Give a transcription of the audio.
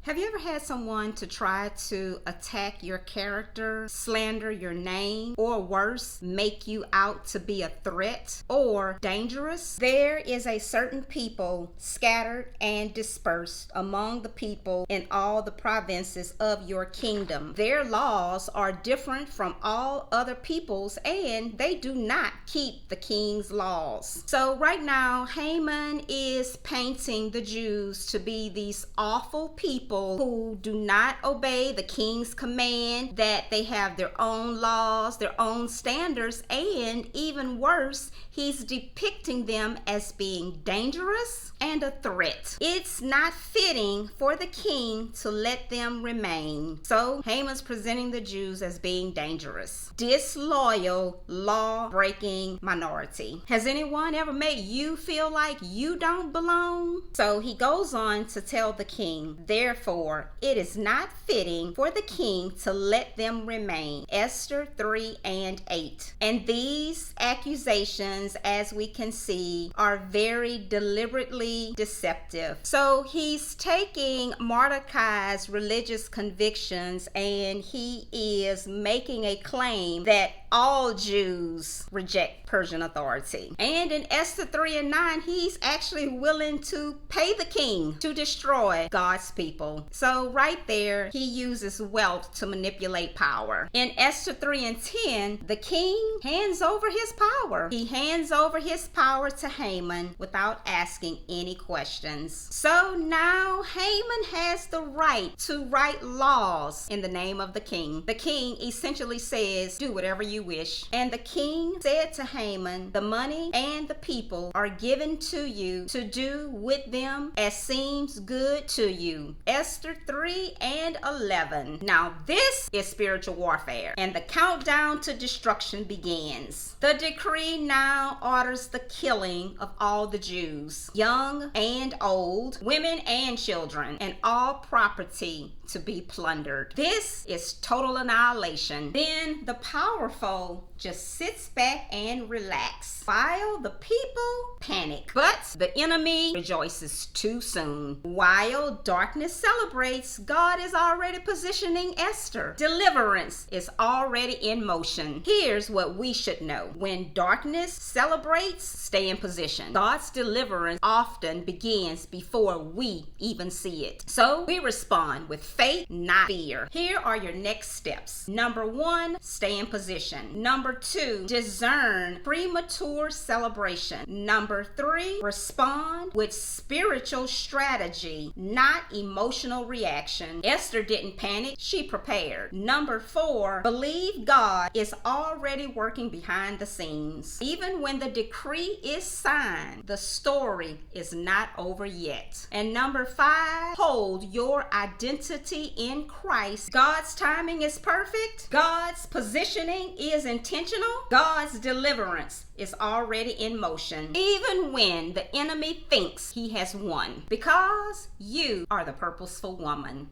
Have you ever had someone to try to attack your character, slander your name, or worse, make you out to be a threat or dangerous? There is a certain people scattered and dispersed among the people in all the provinces of your kingdom. Their laws are different from all other peoples, and they do not keep the king's laws. So right now, Haman is painting the Jews to be these awful people who do not obey the king's command, that they have their own laws, their own standards, and even worse, he's depicting them as being dangerous and a threat. It's not fitting for the king to let them remain. So Haman's presenting the Jews as being dangerous, disloyal, law-breaking minority. Has anyone ever made you feel like you don't belong? So he goes on to tell the king, therefore, it is not fitting for the king to let them remain. Esther 3:8. And these accusations, as we can see, are very deliberately deceptive. So he's taking Mordecai's religious convictions and he is making a claim that all Jews reject Persian authority. And in Esther 3:9, he's actually willing to pay the king to destroy God's people. So right there, he uses wealth to manipulate power. In Esther 3:10, the king hands over his power. He hands over his power to Haman without asking any questions. So now Haman has the right to write laws in the name of the king. The king essentially says, do whatever you wish. And the king said to Haman, the money and the people are given to you to do with them as seems good to you. Esther 3:11. Now this is spiritual warfare, and the countdown to destruction begins. The decree now orders the killing of all the Jews, young and old, women and children, and all property to be plundered. This is total annihilation. Then the powerful just sits back and relax while the people panic. But the enemy rejoices too soon. While darkness celebrates, God is already positioning Esther. Deliverance is already in motion. Here's what we should know. When darkness celebrates, stay in position. God's deliverance often begins before we even see it. So we respond with faith, not fear. Here are your next steps. Number 1, stay in position. Number 2, discern premature celebration. Number 3, respond with spiritual strategy, not emotional reaction. Esther didn't panic, she prepared. Number 4, believe God is already working behind the scenes. Even when the decree is signed, the story is not over yet. And number 5, hold your identity in Christ. God's timing is perfect. God's positioning is intentional. God's deliverance is already in motion, even when the enemy thinks he has won, because you are the purposeful woman.